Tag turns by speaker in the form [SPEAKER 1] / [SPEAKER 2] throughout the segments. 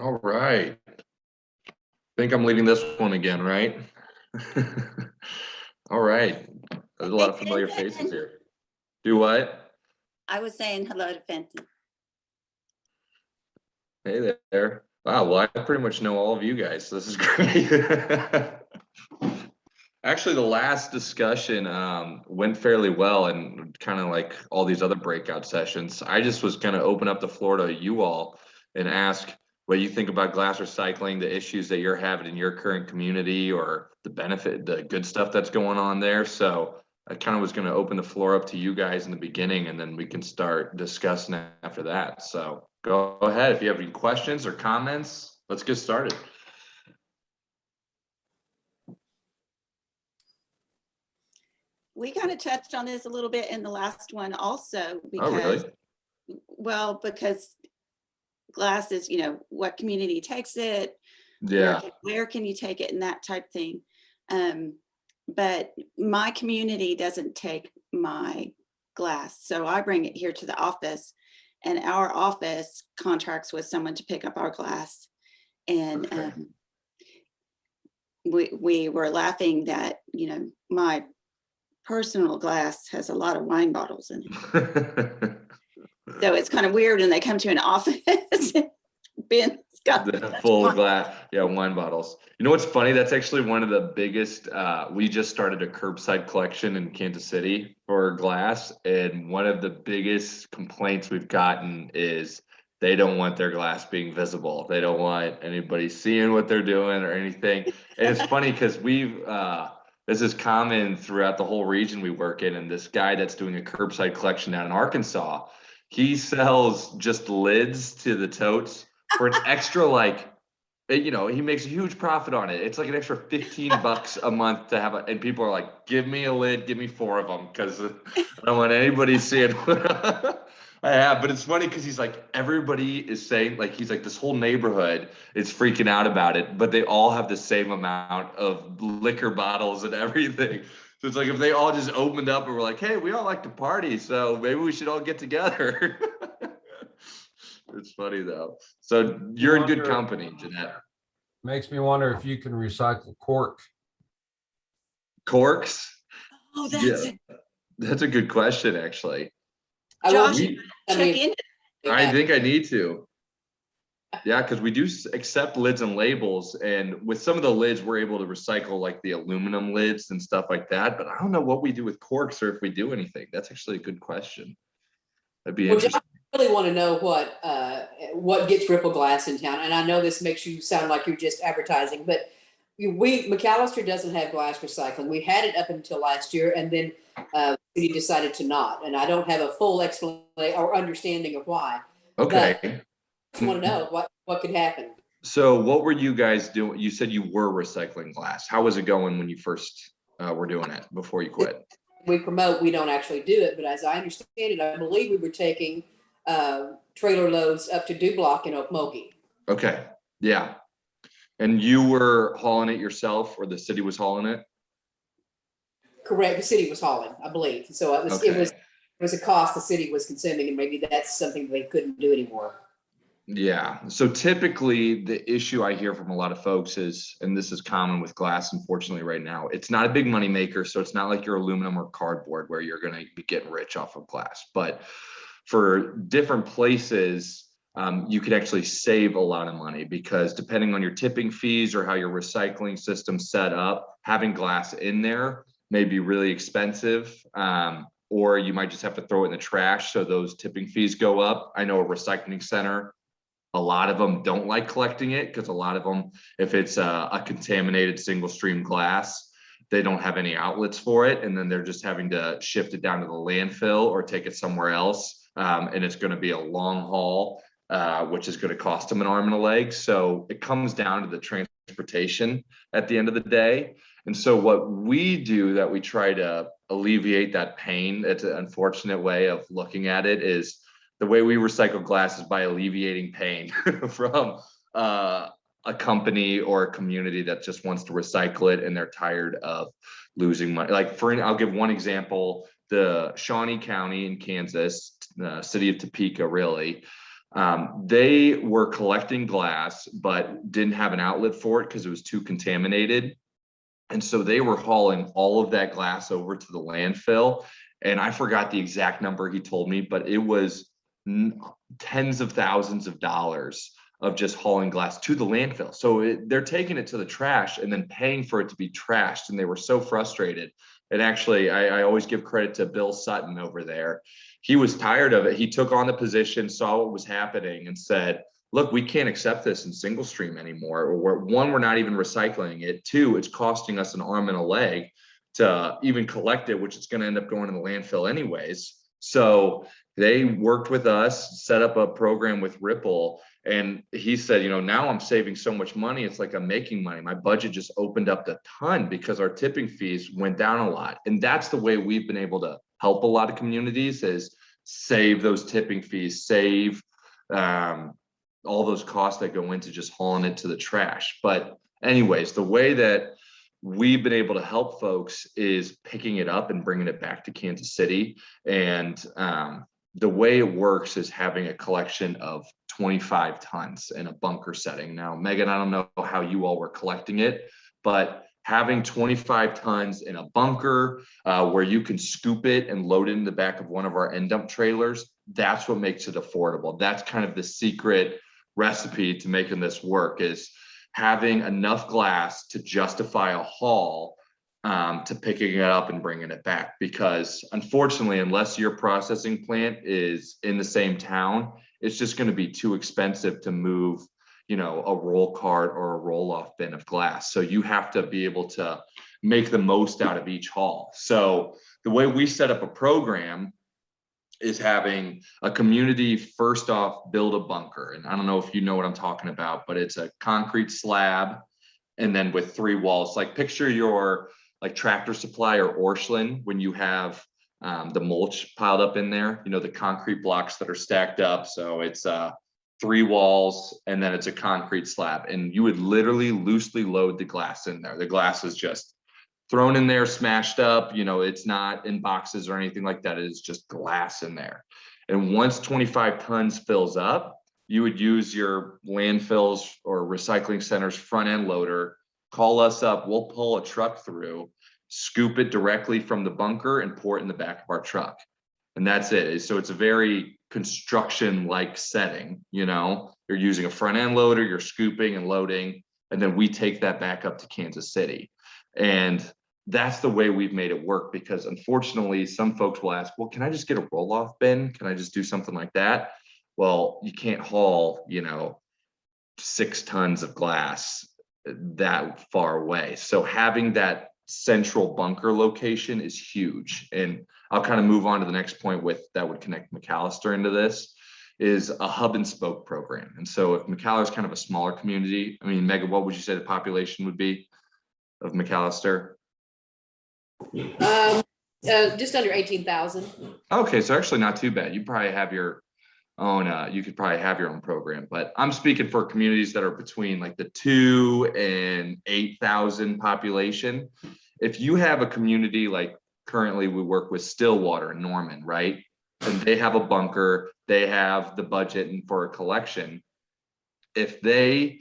[SPEAKER 1] All right. Think I'm leading this one again, right? All right. There's a lot of familiar faces here. Do what?
[SPEAKER 2] I was saying hello to Fenton.
[SPEAKER 1] Hey there. Wow, well, I pretty much know all of you guys. So this is great. Actually, the last discussion went fairly well, and kind of like all these other breakout sessions. I just was kind of open up the floor to you all and ask what you think about glass recycling, the issues that you're having in your current community, or the benefit, the good stuff that's going on there. So I kind of was going to open the floor up to you guys in the beginning, and then we can start discussing after that. So go ahead if you have any questions or comments. Let's get started.
[SPEAKER 2] We kind of touched on this a little bit in the last one also, because,
[SPEAKER 1] Oh, really?
[SPEAKER 2] well, because glass is, what community takes it,
[SPEAKER 1] Yeah.
[SPEAKER 2] where can you take it, and that type thing. But my community doesn't take my glass, so I bring it here to the office, and our office contracts with someone to pick up our glass. And
[SPEAKER 1] Okay.
[SPEAKER 2] we were laughing that, my personal glass has a lot of wine bottles in it. So it's kind of weird when they come to an office. Ben's got
[SPEAKER 1] The full glass, yeah, wine bottles. You know what's funny? That's actually one of the biggest. We just started a curbside collection in Kansas City for glass, and one of the biggest complaints we've gotten is they don't want their glass being visible. They don't want anybody seeing what they're doing or anything. And it's funny because this is common throughout the whole region we work in. And this guy that's doing a curbside collection down in Arkansas, he sells just lids to the totes for an extra, like, he makes a huge profit on it. It's like an extra $15 a month to have and people are like, give me a lid, give me 4 of them, because I don't want anybody seeing what I have. But it's funny because he's like, everybody is saying, like, he's like, this whole neighborhood is freaking out about it, but they all have the same amount of liquor bottles and everything. So it's like if they all just opened up and were like, hey, we all like to party, so maybe we should all get together. It's funny though. So you're in good company, Jeanette.
[SPEAKER 3] Makes me wonder if you can recycle cork.
[SPEAKER 1] Corks?
[SPEAKER 2] Oh,
[SPEAKER 1] That's a good question, actually.
[SPEAKER 2] Josh, check in.
[SPEAKER 1] I think I need to. Yeah, because we do accept lids and labels, and with some of the lids, we're able to recycle like the aluminum lids and stuff like that. But I don't know what we do with corks or if we do anything. That's actually a good question. That'd be interesting.
[SPEAKER 4] I really want to know what gets Ripple Glass in town. And I know this makes you sound like you're just advertising, but McAllister doesn't have glass recycling. We had it up until last year, and then the city decided to not. And I don't have a full explanation or understanding of why.
[SPEAKER 1] Okay.
[SPEAKER 4] But I just want to know what could happen.
[SPEAKER 1] So what were you guys doing? You said you were recycling glass. How was it going when you first were doing it before you quit?
[SPEAKER 4] We don't actually do it, but as I understand it, I believe we were taking trailer loads up to Dublock in Okmulgee.
[SPEAKER 1] Okay. Yeah. And you were hauling it yourself, or the city was hauling it?
[SPEAKER 4] Correct. The city was hauling, I believe. So it was a cost the city was consuming, and maybe that's something they couldn't do anymore.
[SPEAKER 1] Yeah. So typically the issue I hear from a lot of folks is, and this is common with glass, unfortunately, right now, it's not a big money maker. So it's not like your aluminum or cardboard where you're going to be getting rich off of glass. But for different places, you could actually save a lot of money, because depending on your tipping fees or how your recycling system's set up, having glass in there may be really expensive. Or you might just have to throw it in the trash, so those tipping fees go up. I know a recycling center, a lot of them don't like collecting it, because a lot of them, if it's a contaminated single stream glass, they don't have any outlets for it, and then they're just having to shift it down to the landfill or take it somewhere else, and it's going to be a long haul, which is going to cost them an arm and a leg. So it comes down to the transportation at the end of the day. And so what we do, that we try to alleviate that pain, it's an unfortunate way of looking at it, is the way we recycle glass is by alleviating pain from a company or a community that just wants to recycle it and they're tired of losing money. Like I'll give one example: the Shawnee County in Kansas, the city of Topeka, really. They were collecting glass, but didn't have an outlet for it because it was too contaminated. And so they were hauling all of that glass over to the landfill. And I forgot the exact number he told me, but it was tens of thousands of dollars of just hauling glass to the landfill. So they're taking it to the trash and then paying for it to be trashed. And they were so frustrated. And actually, I always give credit to Bill Sutton over there. He was tired of it. He took on the position, saw what was happening, and said, look, we can't accept this in single stream anymore. Or one, we're not even recycling it. Two, it's costing us an arm and a leg to even collect it, which is going to end up going in the landfill anyways. So they worked with us, set up a program with Ripple. And he said, now I'm saving so much money. It's like I'm making money. My budget just opened up a ton because our tipping fees went down a lot. And that's the way we've been able to help a lot of communities, is save those tipping fees, save all those costs that go into just hauling it to the trash. But anyways, the way that we've been able to help folks is picking it up and bringing it back to Kansas City. And the way it works is having a collection of 25 tons in a bunker setting. Now, Megan, I don't know how you all were collecting it, but having 25 tons in a bunker where you can scoop it and load it in the back of one of our end dump trailers, that's what makes it affordable. That's kind of the secret recipe to making this work, is having enough glass to justify a haul to picking it up and bringing it back. Because unfortunately, unless your processing plant is in the same town, it's just going to be too expensive to move, a roll cart or a roll-off bin of glass. So you have to be able to make the most out of each haul. So the way we set up a program is having a community first off build a bunker. And I don't know if you know what I'm talking about, but it's a concrete slab and then with 3 walls. Like picture your like Tractor Supply or Orscheln when you have the mulch piled up in there, the concrete blocks that are stacked up. So it's 3 walls and then it's a concrete slab, and you would literally loosely load the glass in there. The glass is just thrown in there, smashed up, it's not in boxes or anything like that. It is just glass in there. And once 25 tons fills up, you would use your landfills or recycling centers front end loader, call us up, we'll pull a truck through, scoop it directly from the bunker and pour it in the back of our truck. And that's it. So it's a very construction-like setting, you're using a front end loader, you're scooping and loading, and then we take that back up to Kansas City. And that's the way we've made it work, because unfortunately, some folks will ask, well, can I just get a roll-off bin? Can I just do something like that? Well, you can't haul, 6 tons of glass that far away. So having that central bunker location is huge. And I'll kind of move on to the next point with that would connect McAllister into this, is a hub and spoke program. And so if McAllister is kind of a smaller community, I mean, Megan, what would you say the population would be of McAllister?
[SPEAKER 4] Just under 18,000.
[SPEAKER 1] Okay, so actually not too bad. You probably have your own, you could probably have your own program, but I'm speaking for communities that are between like the 2 and 8,000 population. If you have a community like currently we work with Stillwater and Norman, right? And they have a bunker, they have the budget and for a collection. If they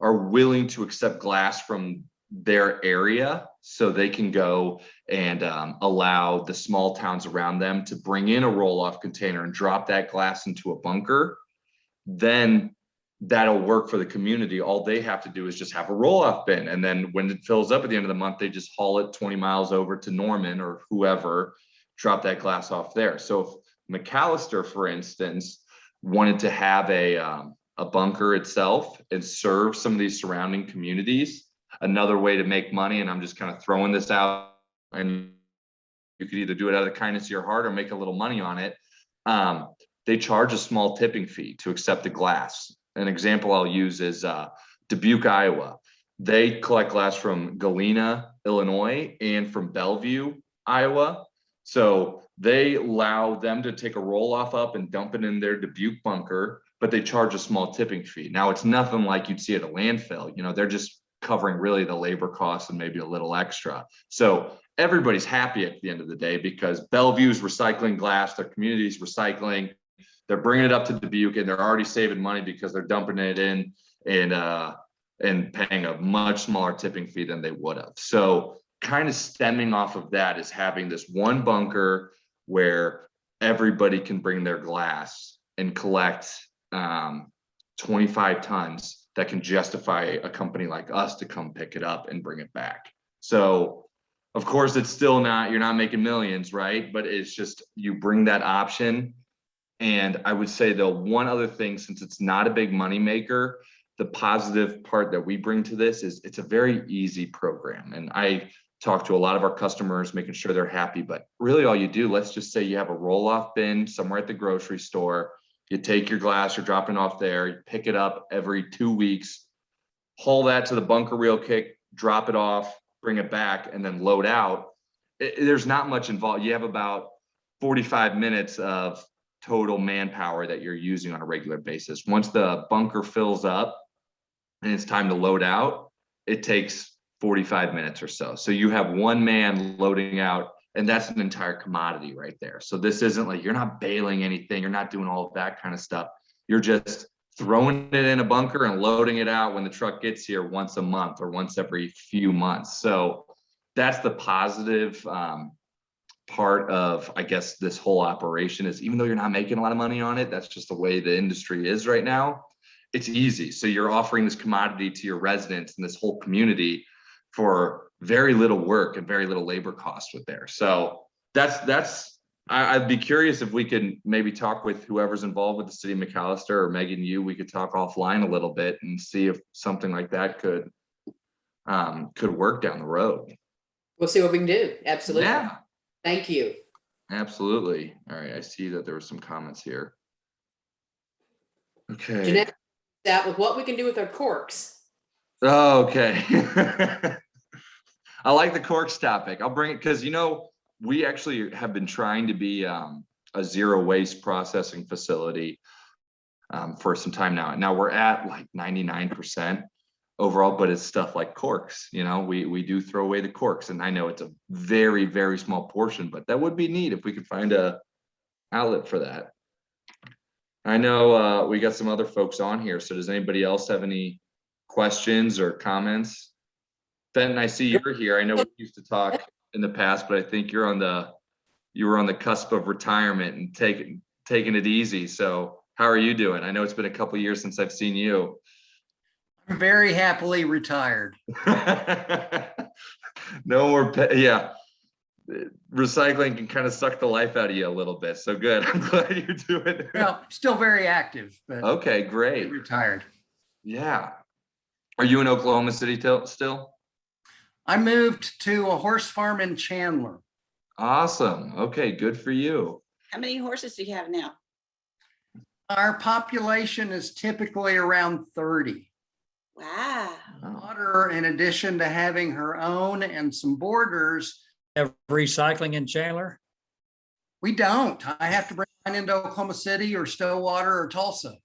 [SPEAKER 1] are willing to accept glass from their area, so they can go and allow the small towns around them to bring in a roll-off container and drop that glass into a bunker, then that'll work for the community. All they have to do is just have a roll-off bin, and then when it fills up at the end of the month, they just haul it 20 miles over to Norman or whoever, drop that glass off there. So if McAllister, for instance, wanted to have a bunker itself and serve some of these surrounding communities, another way to make money, and I'm just kind of throwing this out, and you could either do it out of the kindness of your heart or make a little money on it. They charge a small tipping fee to accept the glass. An example I'll use is Dubuque, Iowa. They collect glass from Galena, Illinois, and from Bellevue, Iowa. So they allow them to take a roll-off up and dump it in their Dubuque bunker, but they charge a small tipping fee. Now, it's nothing like you'd see at a landfill. They're just covering really the labor costs and maybe a little extra. So everybody's happy at the end of the day, because Bellevue's recycling glass, their community's recycling, they're bringing it up to Dubuque and they're already saving money because they're dumping it in and paying a much smaller tipping fee than they would have. So kind of stemming off of that is having this one bunker where everybody can bring their glass and collect 25 tons that can justify a company like us to come pick it up and bring it back. So of course it's still not, you're not making millions, right? But it's just, you bring that option. And I would say the one other thing, since it's not a big money maker, the positive part that we bring to this is it's a very easy program. And I talk to a lot of our customers, making sure they're happy, but really all you do, let's just say you have a roll-off bin somewhere at the grocery store, you take your glass, you're dropping off there, you pick it up every 2 weeks, haul that to the bunker real quick, drop it off, bring it back, and then load out. There's not much involved. You have about 45 minutes of total manpower that you're using on a regular basis. Once the bunker fills up and it's time to load out, it takes 45 minutes or so. So you have one man loading out, and that's an entire commodity right there. So this isn't like, you're not bailing anything, you're not doing all of that kind of stuff. You're just throwing it in a bunker and loading it out when the truck gets here once a month or once every few months. So that's the positive part of, I guess, this whole operation is, even though you're not making a lot of money on it, that's just the way the industry is right now. It's easy. So you're offering this commodity to your residents and this whole community for very little work and very little labor cost with there. So I'd be curious if we could maybe talk with whoever's involved with the city of McAllister, or Megan, we could talk offline a little bit and see if something like that could work down the road.
[SPEAKER 4] We'll see what we can do. Absolutely.
[SPEAKER 1] Yeah,
[SPEAKER 4] Thank you.
[SPEAKER 1] absolutely. All right, I see that there were some comments here. Okay.
[SPEAKER 4] Jeanette, that with what we can do with our corks.
[SPEAKER 1] Oh, okay. I like the corks topic. I'll bring it because, we actually have been trying to be a zero waste processing facility for some time now. Now we're at like 99% overall, but it's stuff like corks. We do throw away the corks, and I know it's a very, very small portion, but that would be neat if we could find a outlet for that. I know we got some other folks on here. So does anybody else have any questions or comments? Fenton, I see you're here. I know we used to talk in the past, but I think you were on the cusp of retirement and taking it easy. So how are you doing? I know it's been a couple of years since I've seen you.
[SPEAKER 5] I'm very happily retired.
[SPEAKER 1] No more, yeah. Recycling can kind of suck the life out of you a little bit. So good. I'm glad you're doing it.
[SPEAKER 5] Well, still very active, but
[SPEAKER 1] Okay, great.
[SPEAKER 5] retired.
[SPEAKER 1] Yeah. Are you in Oklahoma City still?
[SPEAKER 5] I moved to a horse farm in Chandler.
[SPEAKER 1] Awesome. Okay, good for you.
[SPEAKER 2] How many horses do you have now?
[SPEAKER 5] Our population is typically around 30.
[SPEAKER 2] Wow.
[SPEAKER 1] Oh.
[SPEAKER 5] Daughter, in addition to having her own and some boarders,
[SPEAKER 6] Have recycling in Chandler?
[SPEAKER 5] we don't. I have to bring mine into Oklahoma City or Stillwater or Tulsa.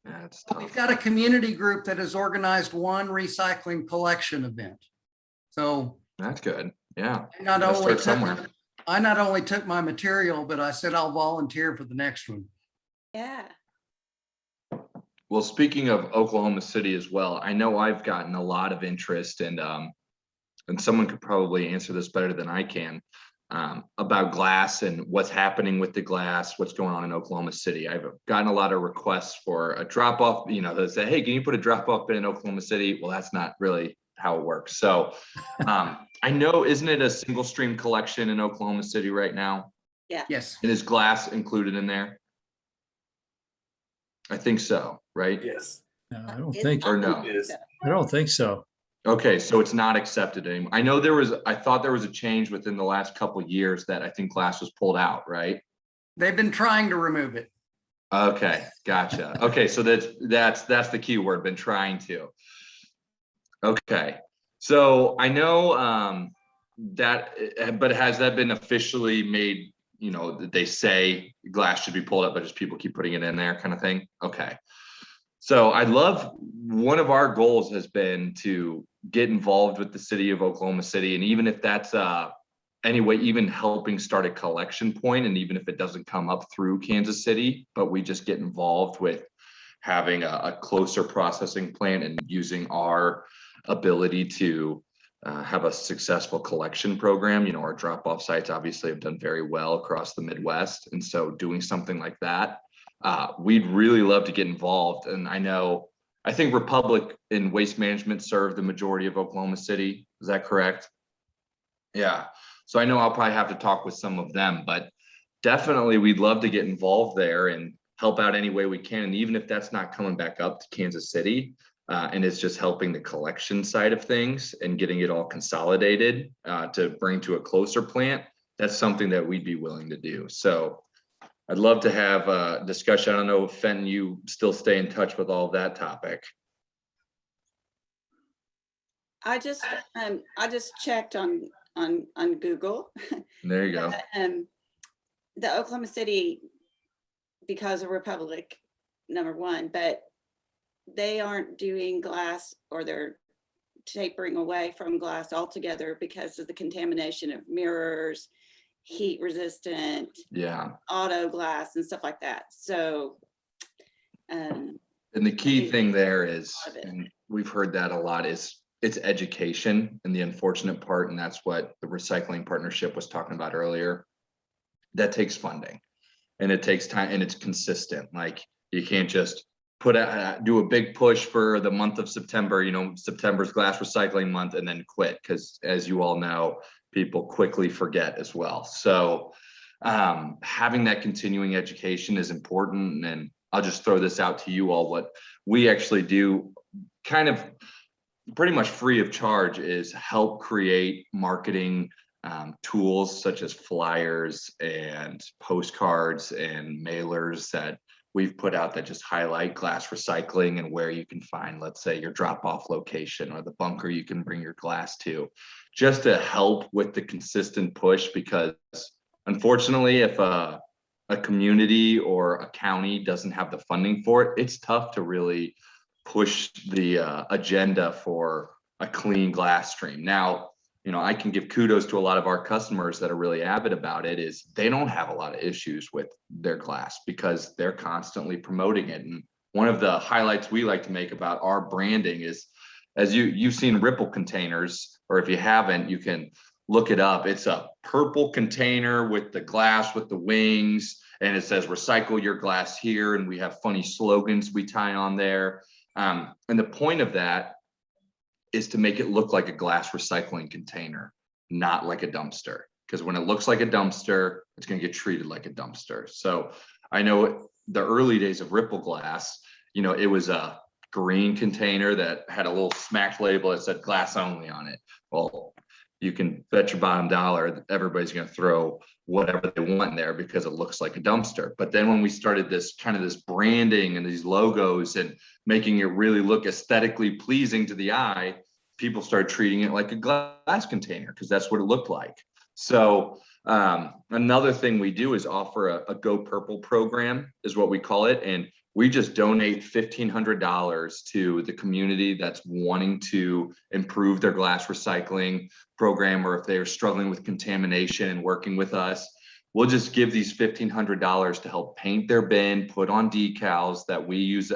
[SPEAKER 1] That's
[SPEAKER 5] We've
[SPEAKER 1] tough.
[SPEAKER 5] got a community group that has organized one recycling collection event. So
[SPEAKER 1] That's good. Yeah.
[SPEAKER 5] I not
[SPEAKER 1] Gotta
[SPEAKER 5] only
[SPEAKER 1] start
[SPEAKER 5] took
[SPEAKER 1] somewhere.
[SPEAKER 5] I not only took my material, but I said I'll volunteer for the next one.
[SPEAKER 2] Yeah.
[SPEAKER 1] Well, speaking of Oklahoma City as well, I know I've gotten a lot of interest and someone could probably answer this better than I can, about glass and what's happening with the glass, what's going on in Oklahoma City. I've gotten a lot of requests for a drop off, that say, hey, can you put a drop off bin in Oklahoma City? Well, that's not really how it works. So I know, isn't it a single stream collection in Oklahoma City right now?
[SPEAKER 5] Yes.
[SPEAKER 1] And is glass included in there? I think so, right?
[SPEAKER 7] Yes.
[SPEAKER 6] No, I don't think,
[SPEAKER 1] Or no?
[SPEAKER 7] It is.
[SPEAKER 6] I don't think so.
[SPEAKER 1] Okay, so it's not accepted anymore. I thought there was a change within the last couple of years that I think glass was pulled out, right?
[SPEAKER 5] They've been trying to remove it.
[SPEAKER 1] Okay, gotcha. Okay, so that's the key word, been trying to. Okay, so I know that, but has that been officially made, they say glass should be pulled up, but just people keep putting it in there kind of thing? Okay. So one of our goals has been to get involved with the city of Oklahoma City. And even if that's anyway, even helping start a collection point, and even if it doesn't come up through Kansas City, but we just get involved with having a closer processing plant and using our ability to have a successful collection program. You know, our drop-off sites obviously have done very well across the Midwest. And so doing something like that, we'd really love to get involved. And I think Republic in waste management serve the majority of Oklahoma City. Is that correct? Yeah. So I know I'll probably have to talk with some of them, but definitely we'd love to get involved there and help out any way we can. And even if that's not coming back up to Kansas City, and it's just helping the collection side of things and getting it all consolidated to bring to a closer plant, that's something that we'd be willing to do. So I'd love to have a discussion. I don't know if Fenton, you still stay in touch with all of that topic.
[SPEAKER 2] I just checked on Google.
[SPEAKER 1] There you go.
[SPEAKER 2] The Oklahoma City, because of Republic, #1, but they aren't doing glass, or they're tapering away from glass altogether because of the contamination of mirrors, heat resistant,
[SPEAKER 1] Yeah.
[SPEAKER 2] auto glass and stuff like that. So,
[SPEAKER 1] And the key
[SPEAKER 2] think
[SPEAKER 1] thing there is,
[SPEAKER 2] lot of it.
[SPEAKER 1] and we've heard that a lot, is it's education. And the unfortunate part, and that's what the recycling partnership was talking about earlier, that takes funding and it takes time and it's consistent. Like you can't just do a big push for the month of September, September's glass recycling month, and then quit. Because as you all know, people quickly forget as well. So having that continuing education is important. And I'll just throw this out to you all. What we actually do kind of pretty much free of charge is help create marketing tools such as flyers and postcards and mailers that we've put out that just highlight glass recycling and where you can find, let's say, your drop-off location or the bunker you can bring your glass to, just to help with the consistent push. Because unfortunately, if a community or a county doesn't have the funding for it, it's tough to really push the agenda for a clean glass stream. Now, I can give kudos to a lot of our customers that are really avid about it, is they don't have a lot of issues with their glass because they're constantly promoting it. And one of the highlights we like to make about our branding is, as you've seen Ripple containers, or if you haven't, you can look it up. It's a purple container with the glass with the wings, and it says recycle your glass here. And we have funny slogans we tie on there. And the point of that is to make it look like a glass recycling container, not like a dumpster. Because when it looks like a dumpster, it's going to get treated like a dumpster. So I know the early days of Ripple Glass, it was a green container that had a little smack label that said glass only on it. Well, you can bet your bottom dollar that everybody's going to throw whatever they want in there because it looks like a dumpster. But then when we started this branding and these logos and making it really look aesthetically pleasing to the eye, people started treating it like a glass container because that's what it looked like. So another thing we do is offer a Go Purple program, is what we call it. And we just donate $1,500 to the community that's wanting to improve their glass recycling program, or if they're struggling with contamination and working with us, we'll just give these $1,500 to help paint their bin, put on decals that we use,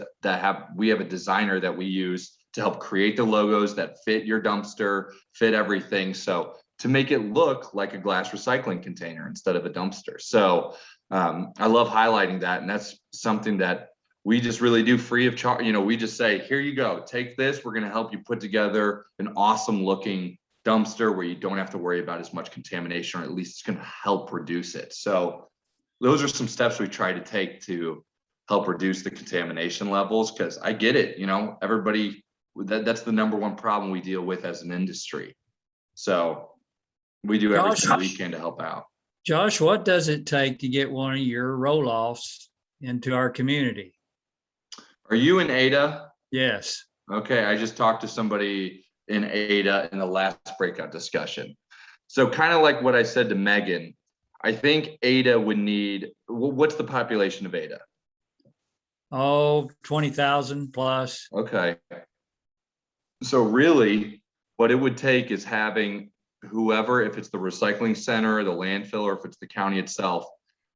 [SPEAKER 1] we have a designer that we use to help create the logos that fit your dumpster, fit everything. So to make it look like a glass recycling container instead of a dumpster. So I love highlighting that. And that's something that we just really do free of charge. We just say, here you go, take this. We're going to help you put together an awesome looking dumpster where you don't have to worry about as much contamination, or at least it's going to help reduce it. So those are some steps we try to take to help reduce the contamination levels. Because I get it, everybody, that's the #1 problem we deal with as an industry. So we do everything we can to help out.
[SPEAKER 6] Josh, what does it take to get one of your roll-offs into our community?
[SPEAKER 1] Are you in Ada?
[SPEAKER 6] Yes.
[SPEAKER 1] Okay, I just talked to somebody in Ada in the last breakout discussion. So kind of like what I said to Megan, I think Ada would need, what's the population of Ada?
[SPEAKER 6] Oh, 20,000 plus.
[SPEAKER 1] Okay. So really what it would take is having whoever, if it's the recycling center, the landfill, or if it's the county itself,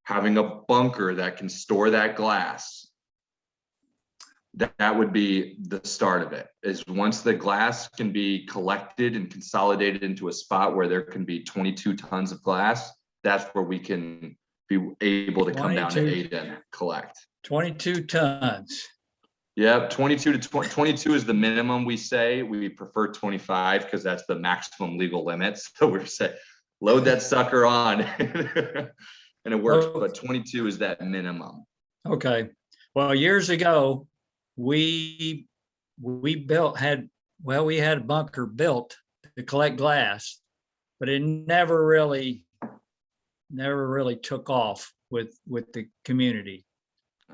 [SPEAKER 1] having a bunker that can store that glass, that would be the start of it. Is once the glass can be collected and consolidated into a spot where there can be 22 tons of glass, that's where we can be able to come down to
[SPEAKER 6] 22.
[SPEAKER 1] Ada and collect.
[SPEAKER 6] 22 tons.
[SPEAKER 1] Yep, 22 to 22 is the minimum we say. We prefer 25 because that's the maximum legal limit. So we're saying load that sucker on and it works, but 22 is that minimum.
[SPEAKER 6] Okay. Well, years ago, we had a bunker built to collect glass, but it never really took off with the community.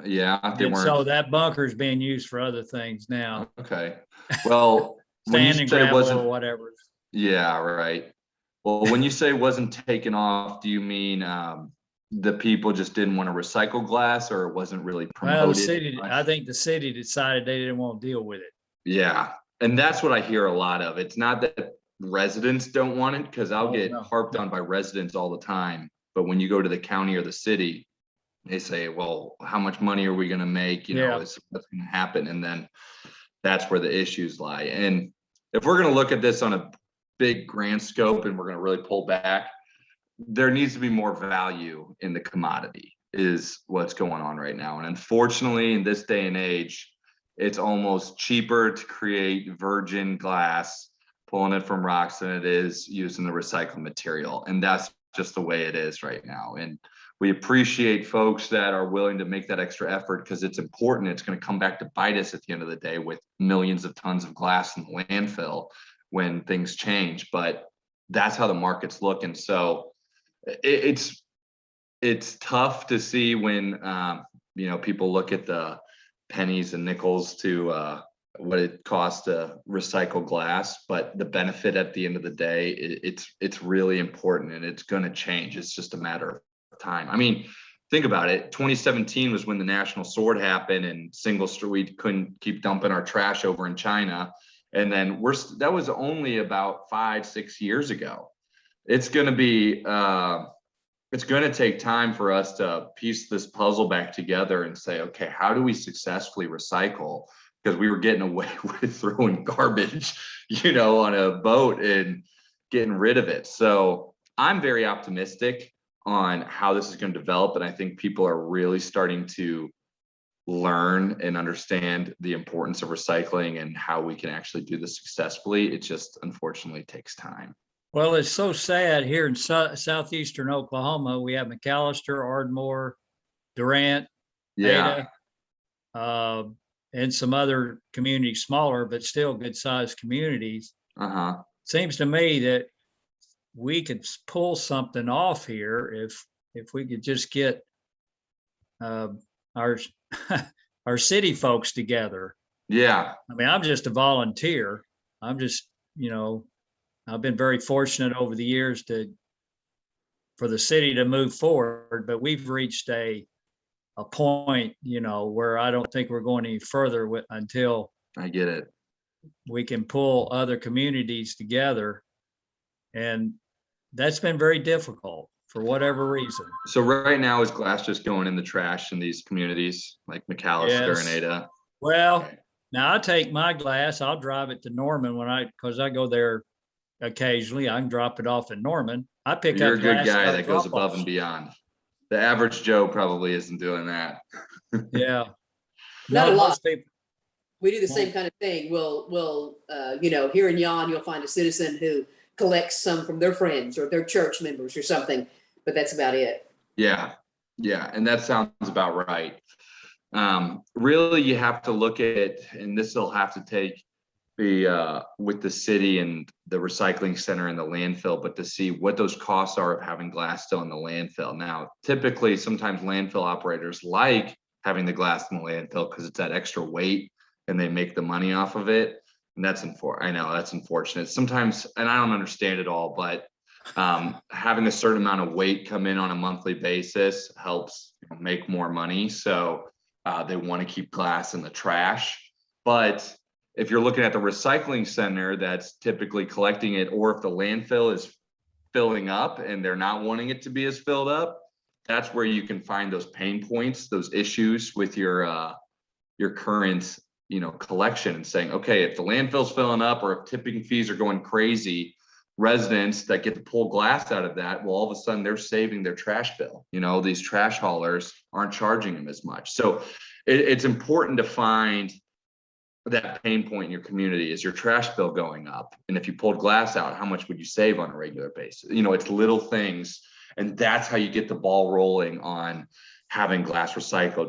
[SPEAKER 1] Yeah, they
[SPEAKER 6] And
[SPEAKER 1] weren't.
[SPEAKER 6] so that bunker is being used for other things now,
[SPEAKER 1] Okay. Well, when you
[SPEAKER 6] sand and
[SPEAKER 1] said it
[SPEAKER 6] gravel
[SPEAKER 1] wasn't,
[SPEAKER 6] or whatever.
[SPEAKER 1] yeah, right. Well, when you say it wasn't taken off, do you mean the people just didn't want to recycle glass, or it wasn't really
[SPEAKER 6] Well,
[SPEAKER 1] promoted?
[SPEAKER 6] I think the city decided they didn't want to deal with it.
[SPEAKER 1] Yeah, and that's what I hear a lot of. It's not that residents don't want it, because I'll
[SPEAKER 6] Oh,
[SPEAKER 1] get
[SPEAKER 6] no.
[SPEAKER 1] harped on by residents all the time. But when you go to the county or the city, they say, well, how much money are we going to make? You know, what's going to happen? And then that's where the issues lie. And if we're going to look at this on a big grand scope and we're going to really pull back, there needs to be more value in the commodity is what's going on right now. And unfortunately, in this day and age, it's almost cheaper to create virgin glass, pulling it from rocks, than it is using the recycled material. And that's just the way it is right now. And we appreciate folks that are willing to make that extra effort, because it's important. It's going to come back to bite us at the end of the day with millions of tons of glass in the landfill when things change. But that's how the market's looking. So it's tough to see when people look at the pennies and nickels to what it costs to recycle glass, but the benefit at the end of the day, it's really important, and it's going to change. It's just a matter of time. I mean, think about it. 2017 was when the national sword happened, and single street, we couldn't keep dumping our trash over in China. And then that was only about 5-6 years ago. It's going to be, it's going to take time for us to piece this puzzle back together and say, okay, how do we successfully recycle? Because we were getting away with throwing garbage, on a boat and getting rid of it. So I'm very optimistic on how this is going to develop. And I think people are really starting to learn and understand the importance of recycling and how we can actually do this successfully. It just unfortunately takes time.
[SPEAKER 6] Well, it's so sad here in southeastern Oklahoma. We have McAllister, Ardmore, Durant,
[SPEAKER 1] Yeah.
[SPEAKER 6] Ada, and some other communities, smaller, but still good sized communities. Seems to me that we could pull something off here if we could just get our city folks together.
[SPEAKER 1] Yeah.
[SPEAKER 6] I mean, I'm just a volunteer. I'm just, I've been very fortunate over the years for the city to move forward, but we've reached a point, where I don't think we're going any further until
[SPEAKER 1] I get it.
[SPEAKER 6] We can pull other communities together. And that's been very difficult for whatever reason.
[SPEAKER 1] So right now, is glass just going in the trash in these communities like McAllister
[SPEAKER 6] Yes.
[SPEAKER 1] and Ada?
[SPEAKER 6] Well,
[SPEAKER 1] Okay.
[SPEAKER 6] now I take my glass, I'll drive it to Norman because I go there occasionally. I can drop it off in Norman. I pick
[SPEAKER 1] You're
[SPEAKER 6] up
[SPEAKER 1] a good
[SPEAKER 6] glass
[SPEAKER 1] guy
[SPEAKER 6] at
[SPEAKER 1] that goes above
[SPEAKER 6] drop-offs.
[SPEAKER 1] and beyond. The average Joe probably isn't doing that.
[SPEAKER 6] Yeah.
[SPEAKER 4] Not a lot.
[SPEAKER 6] Most people.
[SPEAKER 4] We do the same kind of thing. We'll here in Yon, you'll find a citizen who collects some from their friends or their church members or something, but that's about it.
[SPEAKER 1] Yeah. And that sounds about right. Really, you have to look at, and this will have to take with the city and the recycling center and the landfill, but to see what those costs are of having glass still in the landfill. Now, typically, sometimes landfill operators like having the glass in the landfill because it's that extra weight and they make the money off of it. And I know that's unfortunate sometimes, and I don't understand it all, but having a certain amount of weight come in on a monthly basis helps make more money. So they want to keep glass in the trash. But if you're looking at the recycling center that's typically collecting it, or if the landfill is filling up and they're not wanting it to be as filled up, that's where you can find those pain points, those issues with your current, collection, and saying, okay, if the landfill's filling up or if tipping fees are going crazy, residents that get to pull glass out of that, well, all of a sudden they're saving their trash bill. These trash haulers aren't charging them as much. So it's important to find that pain point in your community. Is your trash bill going up? And if you pulled glass out, how much would you save on a regular basis? It's little things. And that's how you get the ball rolling on having glass recycled.